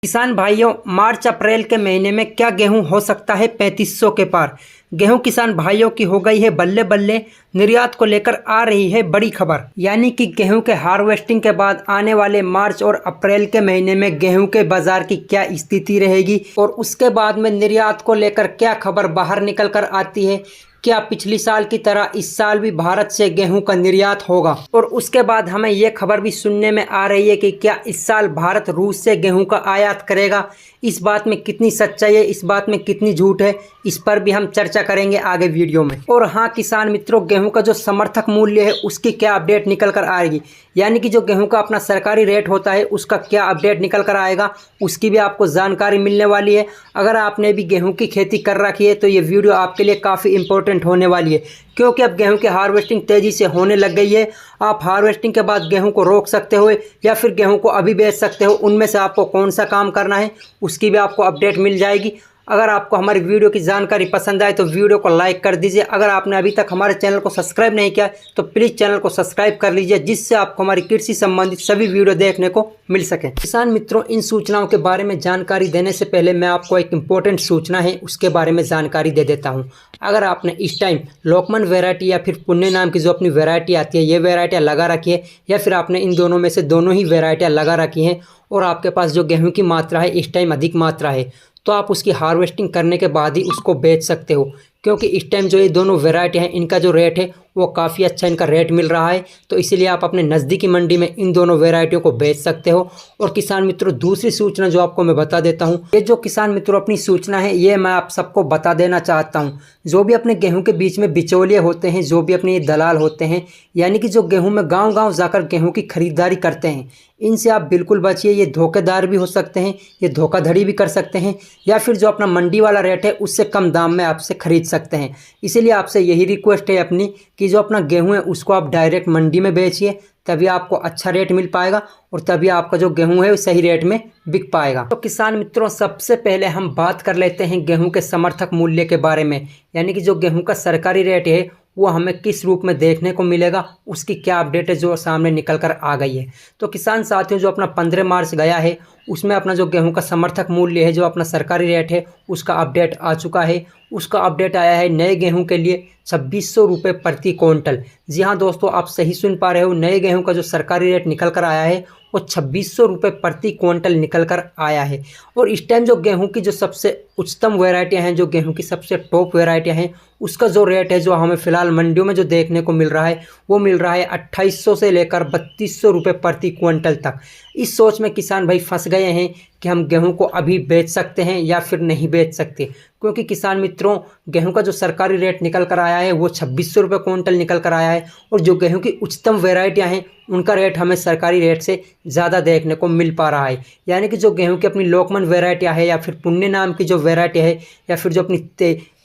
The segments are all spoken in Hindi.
किसान भाइयों, मार्च अप्रैल के महीने में क्या गेहूं हो सकता है 3500 के पार। गेहूं किसान भाइयों की हो गई है बल्ले बल्ले। निर्यात को लेकर आ रही है बड़ी खबर, यानी कि गेहूं के हार्वेस्टिंग के बाद आने वाले मार्च और अप्रैल के महीने में गेहूं के बाजार की क्या स्थिति रहेगी और उसके बाद में निर्यात को लेकर क्या खबर बाहर निकल कर आती है। क्या पिछली साल की तरह इस साल भी भारत से गेहूं का निर्यात होगा? और उसके बाद हमें यह खबर भी सुनने में आ रही है कि क्या इस साल भारत रूस से गेहूं का आयात करेगा। इस बात में कितनी सच्चाई है, इस बात में कितनी झूठ है, इस पर भी हम चर्चा करेंगे आगे वीडियो में। और हाँ किसान मित्रों, गेहूं का जो समर्थक मूल्य है उसकी क्या अपडेट निकल कर आएगी, यानी कि जो गेहूं का अपना सरकारी रेट होता है उसका क्या अपडेट निकल कर आएगा, उसकी भी आपको जानकारी मिलने वाली है। अगर आपने भी गेहूं की खेती कर रखी है तो ये वीडियो आपके लिए काफ़ी इंपॉर्टेंट होने वाली है, क्योंकि अब गेहूं की हार्वेस्टिंग तेज़ी से होने लग गई है। आप हार्वेस्टिंग के बाद गेहूं को रोक सकते हो या फिर गेहूं को अभी बेच सकते हो, उनमें से आपको कौन सा काम करना है उसकी भी आपको अपडेट मिल जाएगी। अगर आपको हमारी वीडियो की जानकारी पसंद आए तो वीडियो को लाइक कर दीजिए। अगर आपने अभी तक हमारे चैनल को सब्सक्राइब नहीं किया तो प्लीज़ चैनल को सब्सक्राइब कर लीजिए, जिससे आपको हमारी कृषि संबंधित सभी वीडियो देखने को मिल सके। किसान मित्रों, इन सूचनाओं के बारे में जानकारी देने से पहले मैं आपको एक इम्पोर्टेंट सूचना है उसके बारे में जानकारी दे देता हूँ। अगर आपने इस टाइम लोकमन वैरायटी या फिर पुण्य नाम की जो अपनी वैरायटी आती है ये वैरायटियाँ लगा रखी है, या फिर आपने इन दोनों में से दोनों ही वैरायटियाँ लगा रखी हैं और आपके पास जो गेहूं की मात्रा है इस टाइम अधिक मात्रा है, तो आप उसकी हार्वेस्टिंग करने के बाद ही उसको बेच सकते हो, क्योंकि इस टाइम जो ये दोनों वैरायटी हैं इनका जो रेट है वो काफ़ी अच्छा इनका रेट मिल रहा है। तो इसीलिए आप अपने नज़दीकी मंडी में इन दोनों वैरायटियों को बेच सकते हो। और किसान मित्रों, दूसरी सूचना जो आपको मैं बता देता हूँ, ये जो किसान मित्रों अपनी सूचना है ये मैं आप सबको बता देना चाहता हूँ। जो भी अपने गेहूं के बीच में बिचौलिए होते हैं, जो भी अपने दलाल होते हैं, यानी कि जो गेहूं में गांव-गांव जाकर गेहूं की खरीदारी करते हैं, इनसे आप बिल्कुल बचिए। ये धोखेदार भी हो सकते हैं, ये धोखाधड़ी भी कर सकते हैं, या फिर जो अपना मंडी वाला रेट है उससे कम दाम में आपसे खरीद सकते हैं। इसीलिए आपसे यही रिक्वेस्ट है अपनी कि जो अपना गेहूं है उसको आप डायरेक्ट मंडी में बेचिए, तभी आपको अच्छा रेट मिल पाएगा और तभी आपका जो गेहूं है वो सही रेट में बिक पाएगा। तो किसान मित्रों, सबसे पहले हम बात कर लेते हैं गेहूं के समर्थक मूल्य के बारे में, यानी कि जो गेहूं का सरकारी रेट है वो हमें किस रूप में देखने को मिलेगा, उसकी क्या अपडेट है जो सामने निकल कर आ गई है। तो किसान साथियों, जो अपना 15 मार्च गया है उसमें अपना जो गेहूं का समर्थक मूल्य है, जो अपना सरकारी रेट है उसका अपडेट आ चुका है। उसका अपडेट आया है नए गेहूं के लिए 2600 रुपये प्रति क्विंटल। जी हाँ दोस्तों, आप सही सुन पा रहे हो, नए गेहूं का जो सरकारी रेट निकल कर आया है वो 2600 रुपये प्रति क्विंटल निकल कर आया है। और इस टाइम जो गेहूं की जो सबसे उच्चतम वैरायटियां हैं, जो गेहूं की सबसे टॉप वैरायटियां हैं, उसका जो रेट है जो हमें फ़िलहाल मंडियों में जो देखने को मिल रहा है वो मिल रहा है 2800 से लेकर 3200 रुपये प्रति क्विंटल तक। इस सोच में किसान भाई फंस गए हैं कि हम गेहूं को अभी बेच सकते हैं या फिर नहीं बेच सकते, क्योंकि किसान मित्रों गेहूं का जो सरकारी रेट निकल कर आया है वो 2600 रुपये क्विंटल निकल कर आया है, और जो गेहूं की उच्चतम वैरायटियां हैं उनका रेट हमें सरकारी रेट से ज़्यादा देखने को मिल पा रहा है। यानी कि जो गेहूं की अपनी लोकमन वैरायटियाँ है, या फिर पुण्य नाम की जो वैरायटी है, या फिर जो अपनी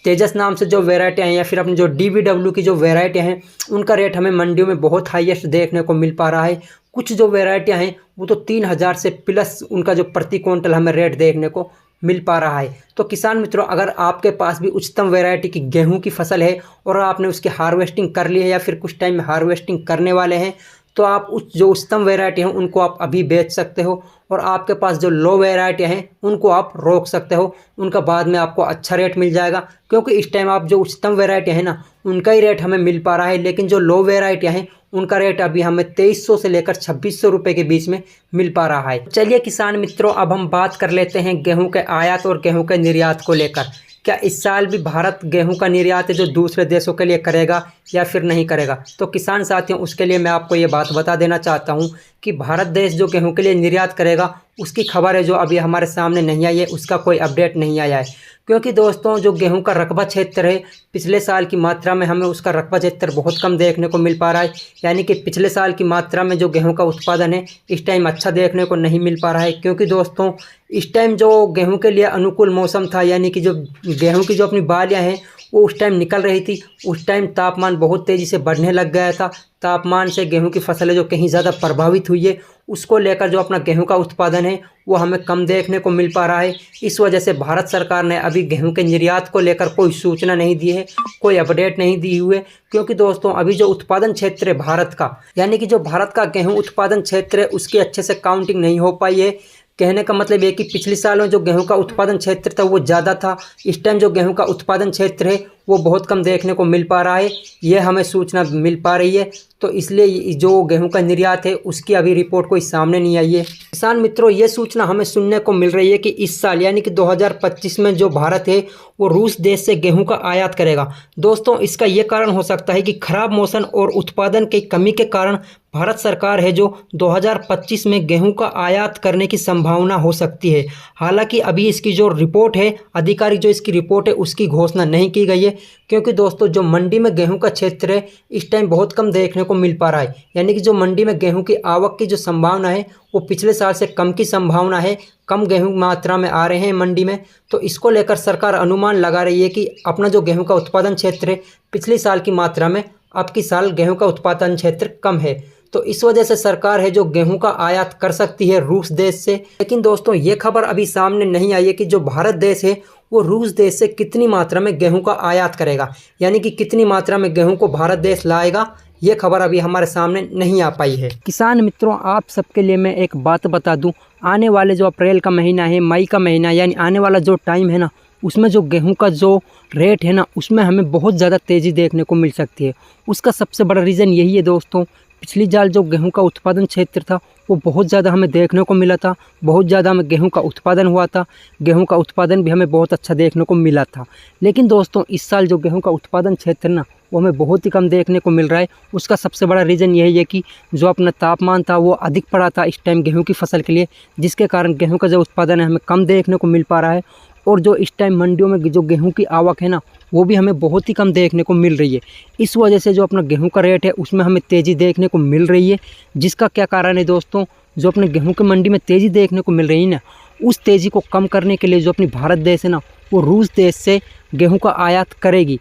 तेजस नाम से जो वैरायटियाँ हैं, या फिर अपनी जो DVW की जो वैरायटियाँ हैं, उनका रेट हमें मंडियों में बहुत हाईएस्ट देखने को मिल पा रहा है। कुछ जो वैरायटियाँ हैं वो तो 3000 से प्लस उनका जो प्रति क्विंटल हमें रेट देखने को मिल पा रहा है। तो किसान मित्रों, अगर आपके पास भी उच्चतम वैरायटी की गेहूं की फसल है और आपने उसकी हार्वेस्टिंग कर ली है या फिर कुछ टाइम में हार्वेस्टिंग करने वाले हैं, तो आप जो उच्चतम वैरायटी हैं उनको आप अभी बेच सकते हो, और आपके पास जो लो वैरायटी हैं उनको आप रोक सकते हो। उनका बाद में आपको अच्छा रेट मिल जाएगा, क्योंकि इस टाइम आप जो उच्चतम वैरायटी है ना उनका ही रेट हमें मिल पा रहा है, लेकिन जो लो वैरायटियाँ हैं उनका रेट अभी हमें 2300 से लेकर 2600 रुपये के बीच में मिल पा रहा है। चलिए किसान मित्रों, अब हम बात कर लेते हैं गेहूं के आयात और गेहूं के निर्यात को लेकर। क्या इस साल भी भारत गेहूं का निर्यात है जो दूसरे देशों के लिए करेगा या फिर नहीं करेगा? तो किसान साथियों, उसके लिए मैं आपको ये बात बता देना चाहता हूँ कि भारत देश जो गेहूं के लिए निर्यात करेगा उसकी खबर है जो अभी हमारे सामने नहीं आई है, उसका कोई अपडेट नहीं आया है। क्योंकि दोस्तों, जो गेहूं का रकबा क्षेत्र है पिछले साल की मात्रा में हमें उसका रकबा क्षेत्र बहुत कम देखने को मिल पा रहा है, यानी कि पिछले साल की मात्रा में जो गेहूं का उत्पादन है इस टाइम अच्छा देखने को नहीं मिल पा रहा है। क्योंकि दोस्तों, इस टाइम जो गेहूं के लिए अनुकूल मौसम था, यानी कि जो गेहूं की जो अपनी बालियां हैं वो उस टाइम निकल रही थी, उस टाइम तापमान बहुत तेज़ी से बढ़ने लग गया था। तापमान से गेहूं की फसलें जो कहीं ज़्यादा प्रभावित हुई है, उसको लेकर जो अपना गेहूं का उत्पादन है वो हमें कम देखने को मिल पा रहा है। इस वजह से भारत सरकार ने अभी गेहूं के निर्यात को लेकर कोई सूचना नहीं दी है, कोई अपडेट नहीं दी हुई है। क्योंकि दोस्तों, अभी जो उत्पादन क्षेत्र है भारत का, यानी कि जो भारत का गेहूं उत्पादन क्षेत्र है उसकी अच्छे से काउंटिंग नहीं हो पाई है। कहने का मतलब ये कि पिछले सालों जो गेहूं का उत्पादन क्षेत्र था वो ज़्यादा था, इस टाइम जो गेहूं का उत्पादन क्षेत्र है वो बहुत कम देखने को मिल पा रहा है। ये हमें सूचना मिल पा रही है, तो इसलिए जो गेहूं का निर्यात है उसकी अभी रिपोर्ट कोई सामने नहीं आई है। किसान मित्रों, ये सूचना हमें सुनने को मिल रही है कि इस साल यानी कि 2025 में जो भारत है वो रूस देश से गेहूं का आयात करेगा। दोस्तों, इसका ये कारण हो सकता है कि खराब मौसम और उत्पादन की कमी के कारण भारत सरकार है जो 2025 में गेहूं का आयात करने की संभावना हो सकती है। हालांकि अभी इसकी जो रिपोर्ट है, आधिकारिक जो इसकी रिपोर्ट है उसकी घोषणा नहीं की गई है, क्योंकि दोस्तों जो मंडी में गेहूं का क्षेत्र है इस टाइम बहुत कम देखने को मिल पा रहा है। यानी कि जो मंडी में गेहूं की आवक की जो संभावना है वो पिछले साल से कम की संभावना है, कम गेहूं मात्रा में आ रहे हैं मंडी में। तो इसको लेकर सरकार अनुमान लगा रही है कि अपना जो गेहूं का उत्पादन क्षेत्र है पिछले साल की मात्रा में अब की साल गेहूं का उत्पादन क्षेत्र कम है। तो इस वजह से सरकार है जो गेहूं का आयात कर सकती है रूस देश से। लेकिन दोस्तों ये खबर अभी सामने नहीं आई है कि जो भारत देश है वो रूस देश से कितनी मात्रा में गेहूं का आयात करेगा, यानी कि कितनी मात्रा में गेहूं को भारत देश लाएगा। ये खबर अभी हमारे सामने नहीं आ पाई है। किसान मित्रों, आप सबके लिए मैं एक बात बता दूं, आने वाले जो अप्रैल का महीना है, मई का महीना, यानी आने वाला जो टाइम है ना, उसमें जो गेहूं का जो रेट है ना उसमें हमें बहुत ज़्यादा तेज़ी देखने को मिल सकती है। उसका सबसे बड़ा रीज़न यही है दोस्तों, पिछली साल जो गेहूं का उत्पादन क्षेत्र था वो बहुत ज़्यादा हमें देखने को मिला था, बहुत ज़्यादा हमें गेहूं का उत्पादन हुआ था, गेहूं का उत्पादन भी हमें बहुत अच्छा देखने को मिला था। लेकिन दोस्तों इस साल जो गेहूं का उत्पादन क्षेत्र ना वो हमें बहुत ही कम देखने को मिल रहा है। उसका सबसे बड़ा रीज़न यही है कि जो अपना तापमान था वो अधिक पड़ा था इस टाइम गेहूँ की फसल के लिए, जिसके कारण गेहूँ का जो उत्पादन है हमें कम देखने को मिल पा रहा है। और जो इस टाइम मंडियों में जो गेहूं की आवक है ना वो भी हमें बहुत ही कम देखने को मिल रही है। इस वजह से जो अपना गेहूं का रेट है उसमें हमें तेज़ी देखने को मिल रही है। जिसका क्या कारण है दोस्तों, जो अपने गेहूं की मंडी में तेज़ी देखने को मिल रही है ना, उस तेज़ी को कम करने के लिए जो अपनी भारत देश है ना वो रूस देश से गेहूँ का आयात करेगी।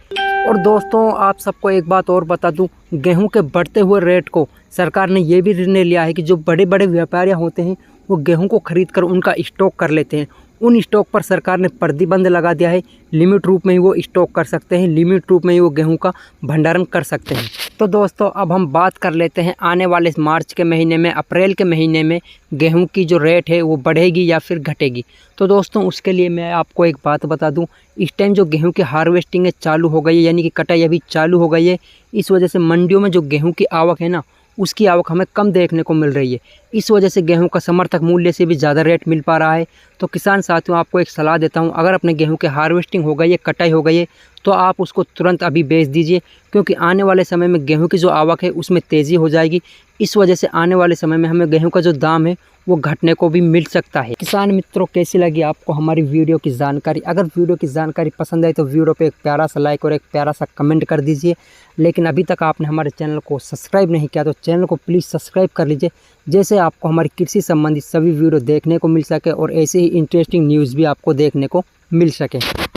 और दोस्तों आप सबको एक बात और बता दूं, गेहूं के बढ़ते हुए रेट को सरकार ने ये भी निर्णय लिया है कि जो बड़े बड़े व्यापारी होते हैं वो गेहूं को खरीद कर उनका स्टॉक कर लेते हैं। उन स्टॉक पर सरकार ने प्रतिबंध लगा दिया है, लिमिट रूप में ही वो स्टॉक कर सकते हैं, लिमिट रूप में ही वो गेहूं का भंडारण कर सकते हैं। तो दोस्तों अब हम बात कर लेते हैं आने वाले मार्च के महीने में, अप्रैल के महीने में गेहूं की जो रेट है वो बढ़ेगी या फिर घटेगी। तो दोस्तों उसके लिए मैं आपको एक बात बता दूं, इस टाइम जो गेहूं की हार्वेस्टिंग है चालू हो गई है, यानी कि कटाई अभी चालू हो गई है। इस वजह से मंडियों में जो गेहूं की आवक है ना उसकी आवक हमें कम देखने को मिल रही है। इस वजह से गेहूं का समर्थक मूल्य से भी ज़्यादा रेट मिल पा रहा है। तो किसान साथियों आपको एक सलाह देता हूं, अगर अपने गेहूं की हार्वेस्टिंग हो गई है, कटाई हो गई है, तो आप उसको तुरंत अभी बेच दीजिए, क्योंकि आने वाले समय में गेहूं की जो आवक है उसमें तेज़ी हो जाएगी। इस वजह से आने वाले समय में हमें गेहूं का जो दाम है वो घटने को भी मिल सकता है। किसान मित्रों कैसी लगी आपको हमारी वीडियो की जानकारी? अगर वीडियो की जानकारी पसंद आई तो वीडियो पे एक प्यारा सा लाइक और एक प्यारा सा कमेंट कर दीजिए। लेकिन अभी तक आपने हमारे चैनल को सब्सक्राइब नहीं किया तो चैनल को प्लीज़ सब्सक्राइब कर लीजिए, जैसे आपको हमारी कृषि संबंधित सभी वीडियो देखने को मिल सके और ऐसे ही इंटरेस्टिंग न्यूज़ भी आपको देखने को मिल सके।